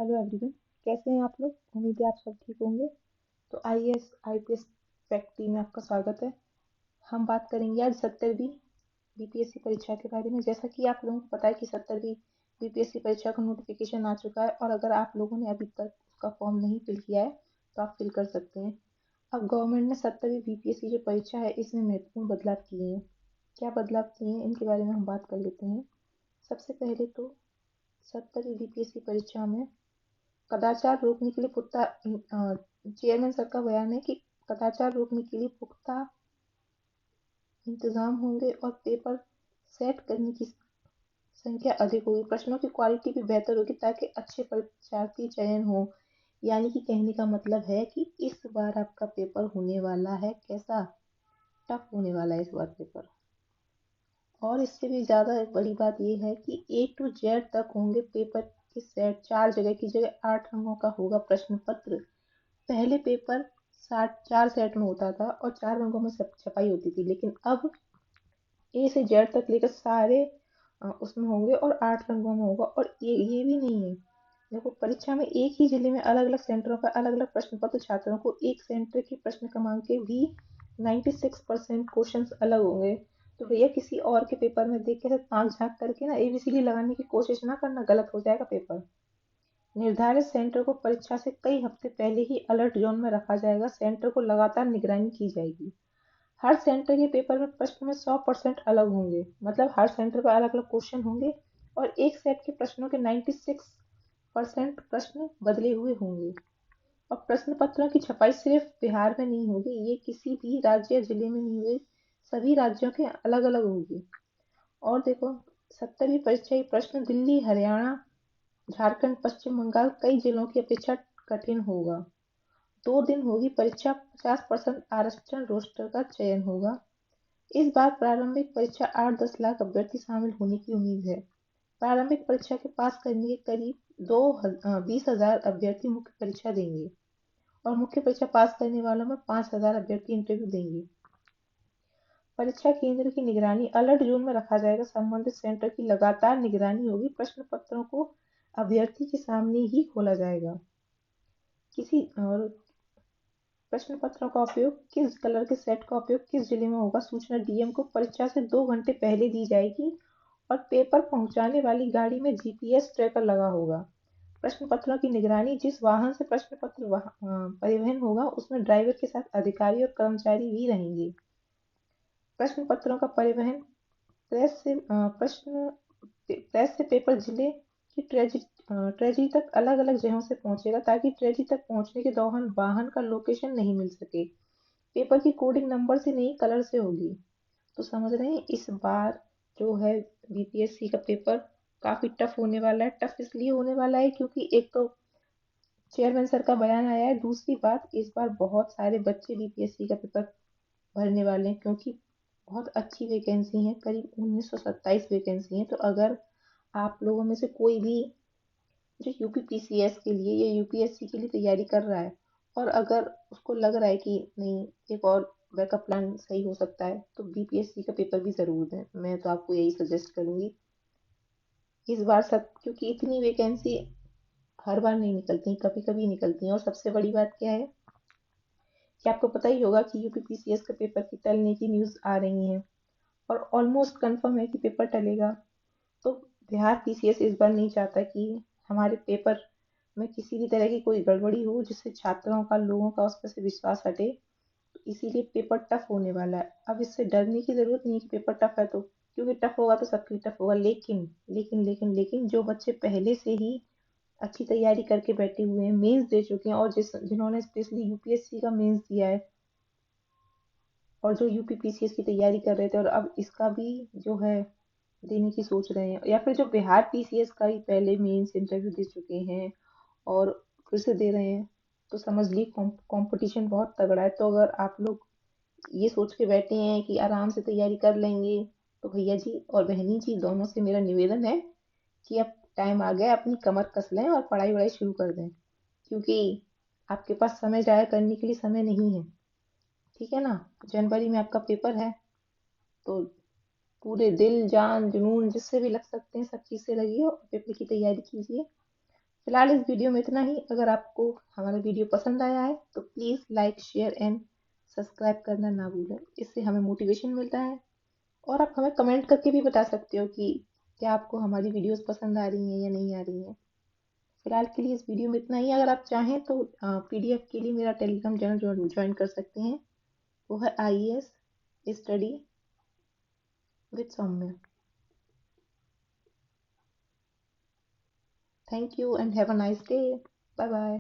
Hello everyone. कैसे हैं आप लोग? उम्मीद है आप सब ठीक होंगे। तो आईएएस आईपीएस फैक्ट्री में आपका स्वागत है। हम बात करेंगे आज 70वीं बीपीएससी परीक्षा के बारे में। जैसा कि आप लोगों को पता है कि 70वीं बीपीएससी परीक्षा का नोटिफिकेशन आ चुका है, और अगर आप लोगों ने अभी तक उसका फॉर्म नहीं फिल किया है तो आप फिल कर सकते हैं। अब गवर्नमेंट ने 70वीं बीपीएससी जो परीक्षा है इसमें महत्वपूर्ण बदलाव किए हैं। क्या बदलाव किए हैं इनके बारे में हम बात कर लेते हैं। सबसे पहले तो 70वीं बीपीएससी परीक्षा में कदाचार रोकने के लिए चेयरमैन सर का बयान है कि कदाचार रोकने के लिए पुख्ता इंतजाम होंगे और पेपर सेट करने की संख्या अधिक होगी। प्रश्नों की क्वालिटी भी बेहतर होगी ताकि अच्छे परीक्षार्थी चयन हो। यानी कि कहने का मतलब है कि इस बार आपका पेपर होने वाला है कैसा, टफ होने वाला है इस बार पेपर। और इससे भी ज्यादा बड़ी बात यह है कि A to Z तक होंगे पेपर के सेट। 4 जगह की जगह 8 रंगों का होगा प्रश्न पत्र। पहले पेपर 4 सेट में होता था और 4 रंगों में छपाई होती थी, लेकिन अब A से Z तक लेकर सारे उसमें होंगे और 8 रंगों में होगा। और ये भी नहीं है, देखो परीक्षा में एक ही जिले में अलग अलग सेंटरों पर अलग अलग प्रश्न पत्र छात्रों को एक सेंटर के प्रश्न क्रमांक के भी 96% क्वेश्चन अलग होंगे। तो भैया किसी और के पेपर में देख के आंख झांक करके ना एबीसीडी लगाने की कोशिश ना करना, गलत हो जाएगा पेपर। निर्धारित सेंटर को परीक्षा से कई हफ्ते पहले ही अलर्ट जोन में रखा जाएगा। सेंटर को लगातार निगरानी की जाएगी। हर सेंटर के पेपर में प्रश्न में 100% अलग होंगे, मतलब हर सेंटर पर अलग अलग क्वेश्चन होंगे और एक सेट के प्रश्नों के 96% प्रश्न बदले हुए होंगे। और प्रश्न पत्रों की छपाई सिर्फ बिहार में नहीं होगी, ये किसी भी राज्य या जिले में नहीं होगी, सभी राज्यों के अलग अलग होगी। और देखो 70वीं परीक्षा के प्रश्न दिल्ली, हरियाणा, झारखंड, पश्चिम बंगाल कई जिलों की अपेक्षा कठिन होगा। 2 दिन होगी परीक्षा। 50% आरक्षण रोस्टर का चयन होगा। इस बार प्रारंभिक परीक्षा 8-10 लाख अभ्यर्थी शामिल होने की उम्मीद है। प्रारंभिक परीक्षा के पास करने के करीब 20,000 अभ्यर्थी मुख्य परीक्षा देंगे और मुख्य परीक्षा पास करने वालों में 5,000 अभ्यर्थी इंटरव्यू देंगे। परीक्षा केंद्र की निगरानी अलर्ट जोन में रखा जाएगा। संबंधित सेंटर की लगातार निगरानी होगी। प्रश्न पत्रों को अभ्यर्थी के सामने ही खोला जाएगा। किसी और प्रश्न पत्रों का उपयोग, किस कलर के सेट का उपयोग किस जिले में होगा, सूचना डीएम को परीक्षा से 2 घंटे पहले दी जाएगी। और पेपर पहुंचाने वाली गाड़ी में जीपीएस ट्रैकर लगा होगा। प्रश्न पत्रों की निगरानी, जिस वाहन से प्रश्न पत्र परिवहन होगा उसमें ड्राइवर के साथ अधिकारी और कर्मचारी भी रहेंगे। प्रश्न पत्रों का परिवहन प्रेस से पेपर जिले की ट्रेजरी तक अलग अलग जगहों से पहुंचेगा, ताकि ट्रेजरी तक पहुंचने के दौरान वाहन का लोकेशन नहीं मिल सके। पेपर की कोडिंग नंबर से नहीं कलर से होगी। तो समझ रहे हैं इस बार जो है बीपीएससी का पेपर काफी टफ होने वाला है। टफ इसलिए होने वाला है क्योंकि एक तो चेयरमैन सर का बयान आया है, दूसरी बात इस बार बहुत सारे बच्चे बीपीएससी का पेपर भरने वाले हैं, क्योंकि बहुत अच्छी वैकेंसी है, करीब 1927 वैकेंसी है। तो अगर आप लोगों में से कोई भी जो यूपीपीसीएस के लिए या यूपीएससी के लिए तैयारी कर रहा है और अगर उसको लग रहा है कि नहीं एक और बैकअप प्लान सही हो सकता है, तो बीपीएससी का पेपर भी जरूर दें। मैं तो आपको यही सजेस्ट करूंगी इस बार सब, क्योंकि इतनी वैकेंसी हर बार नहीं निकलती, कभी कभी निकलती है। और सबसे बड़ी बात क्या है कि आपको पता ही होगा कि यूपीपीसीएस का पेपर की टलने की न्यूज आ रही है और ऑलमोस्ट कंफर्म है कि पेपर टलेगा। तो बिहार पीसीएस इस बार नहीं चाहता कि हमारे पेपर में किसी भी तरह की कोई गड़बड़ी हो जिससे छात्रों का, लोगों का उस पर से विश्वास हटे। तो इसीलिए पेपर टफ होने वाला है। अब इससे डरने की जरूरत नहीं है कि पेपर टफ है तो, क्योंकि टफ होगा तो सबके टफ होगा। लेकिन लेकिन लेकिन लेकिन जो बच्चे पहले से ही अच्छी तैयारी करके बैठे हुए हैं, मेंस दे चुके हैं, और जिन्होंने स्पेशली यूपीएससी का मेंस दिया है और जो यूपीपीसीएस की तैयारी कर रहे थे और अब इसका भी जो है देने की सोच रहे हैं, या फिर जो बिहार पीसीएस का ही पहले मेंस इंटरव्यू दे चुके हैं और फिर से दे रहे हैं, तो समझ ली कंपटीशन बहुत तगड़ा है। तो अगर आप लोग ये सोच के बैठे हैं कि आराम से तैयारी कर लेंगे, तो भैया जी और बहनी जी दोनों से मेरा निवेदन है कि अब टाइम आ गया, अपनी कमर कस लें और पढ़ाई वढ़ाई शुरू कर दें, क्योंकि आपके पास समय जाया करने के लिए समय नहीं है। ठीक है ना? जनवरी में आपका पेपर है, तो पूरे दिल जान जुनून जिससे भी लग सकते हैं सब चीज से लगिए और पेपर की तैयारी कीजिए। फिलहाल इस वीडियो में इतना ही। अगर आपको हमारा वीडियो पसंद आया है तो please like share and subscribe करना ना भूलें, इससे हमें मोटिवेशन मिलता है। और आप हमें कमेंट करके भी बता सकते हो कि क्या आपको हमारी वीडियोस पसंद आ रही हैं या नहीं आ रही हैं। फिलहाल के लिए इस वीडियो में इतना ही। अगर आप चाहें तो पीडीएफ के लिए मेरा टेलीग्राम चैनल ज्वाइन कर सकते हैं, वो है IAS study with Saumya. Thank you and have a nice day. Bye bye.